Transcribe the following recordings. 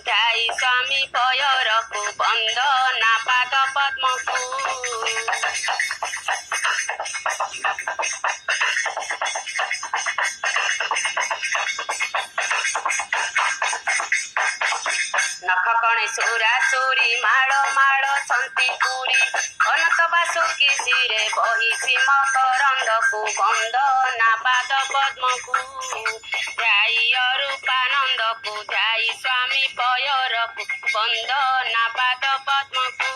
ଧାଇ ସ୍ୱାମୀ ପୟରକୁ ବନ୍ଦନା ପାଦ ପଦ୍ମକୁ ନଖ କଣେ ସୁରାସୁରୀ ମାଳ ମାଳ ଛନ୍ତି ପୁରୀ ଅନନ୍ତ ବାସୁକି ଶିରେ ବହିଛି ମକରନ୍ଦକୁ ବନ୍ଦନା ପାଦ ପଦ୍ମକୁ ଯାଇ ଅରୂପାନନ୍ଦକୁ ଯାଇ ସ୍ୱାମୀ ପୟରକୁ ବନ୍ଦନା ପାଦ ପଦ୍ମକୁ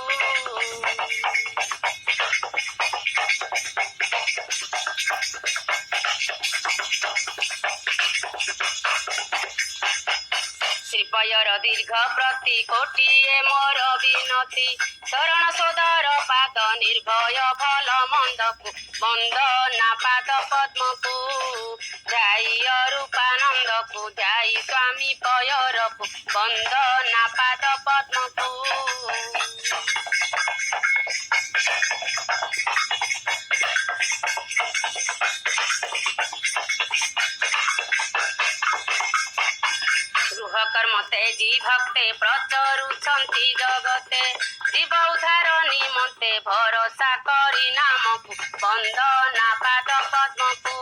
ଶ୍ରୀପୟର ଦୀର୍ଘ ପ୍ରତି କୋଟିଏ ମୋର ବିନତି ଶରଣ ସୋଦର ପାଦ ନିର୍ଭୟ ଭଲ ମନ୍ଦକୁ ବନ୍ଦନା ପାଦ ପଦ୍ମକୁ ଯାଇ ଅରୂପାନନ୍ଦକୁ ଯାଇ ସ୍ୱାମୀ ପୟରକୁ ବନ୍ଦନା ପାଦ ପଦ୍ମକୁ ଗୃହକର୍ମ ତେଜି ଭକ୍ତେ ପ୍ରଚରୁଛନ୍ତି ଜଗତେ ଜୀବ ଉଦ୍ଧାର ନିମନ୍ତେ ଭରସା କରି ନାମକୁ ବନ୍ଦନା ପାଦ ପଦ୍ମକୁ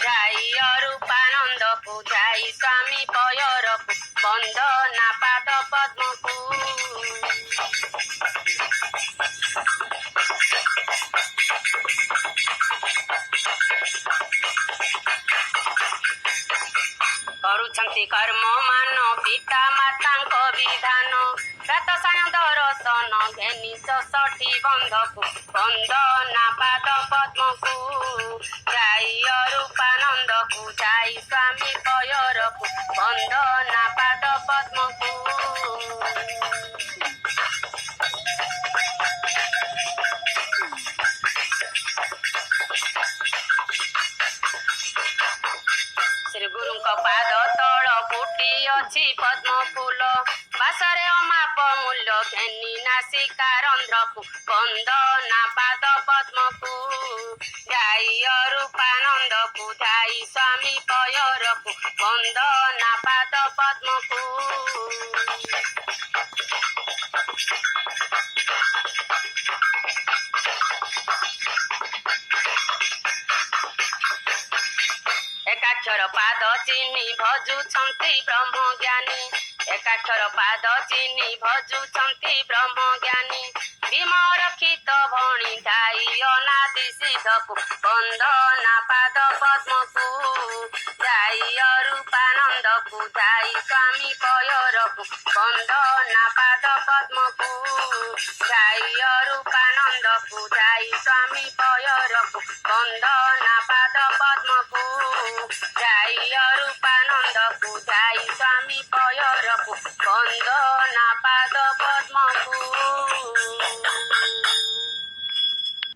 ଯାଇ ଅରୂପାନନ୍ଦକୁ ଯାଇ ସ୍ୱାମୀ ପୟରକୁ ବନ୍ଦନା ପାଦ ପଦ୍ମକୁ କରୁଛନ୍ତି କର୍ମ ମାନ ପିତା ମାତାଙ୍କ ବିଧାନ ପ୍ରାତ ସାୟ ଦର୍ଶନ ଘେନି ଷଠି ବନ୍ଧକୁ ବନ୍ଦନା ପାଦ ପଦ୍ମକୁ ଯାଇ ଅରୂପାନନ୍ଦକୁ ଯାଇ ସ୍ୱାମୀ ପୟରକୁ ବନ୍ଦନା ପାଦ ପଦ୍ମକୁ ଶ୍ରୀ ଗୁରୁଙ୍କ ପାଦ ତଳ ଫୁଟି ଅଛି ପଦ୍ମ ଫୁଲ ବାସରେ ଅମାପ ମୂଲ୍ୟ ଘେନି ନାସିକା ରନ୍ଧ୍ରକୁ ବନ୍ଦନା ପାଦ ପଦ୍ମକୁ ଯାଇ ଅରୂପାନନ୍ଦକୁ ଯାଇ ସ୍ୱାମୀ ପୟରକୁ ବନ୍ଦନା ପାଦ ପଦ୍ମକୁ ଏକାକ୍ଷର ପାଦ ଚିହ୍ନି ଭଜୁଛନ୍ତି ବ୍ରହ୍ମଜ୍ଞାନୀ ଏକାକ୍ଷର ପାଦ ଚିହ୍ନି ଭଜୁଛନ୍ତି ବ୍ରହ୍ମଜ୍ଞାନୀ ଭୀମ ରକ୍ଷିତ ଭଣୀ ଧାଇ ଅନାଦି ସିଦ୍ଧକୁ ବନ୍ଦନା ପାଦ ପଦ୍ମକୁ ଯାଇ ଅରୂପାନନ୍ଦକୁ ଯାଇ ସ୍ୱାମୀ ପୟରକୁ ବନ୍ଦନା ପାଦ ପଦ୍ମକୁ ଯାଇ ଅରୂପାନନ୍ଦକୁ ଯାଇ ସ୍ୱାମୀ ପୟରକୁ ବନ୍ଦନା ପାଦ ପଦ୍ମକୁ ଯାଇ ଅରୂପାନନ୍ଦକୁ ଯାଇ ସ୍ୱାମୀ ପୟରକୁ ବନ୍ଦନା ପାଦ ପଦ୍ମକୁ।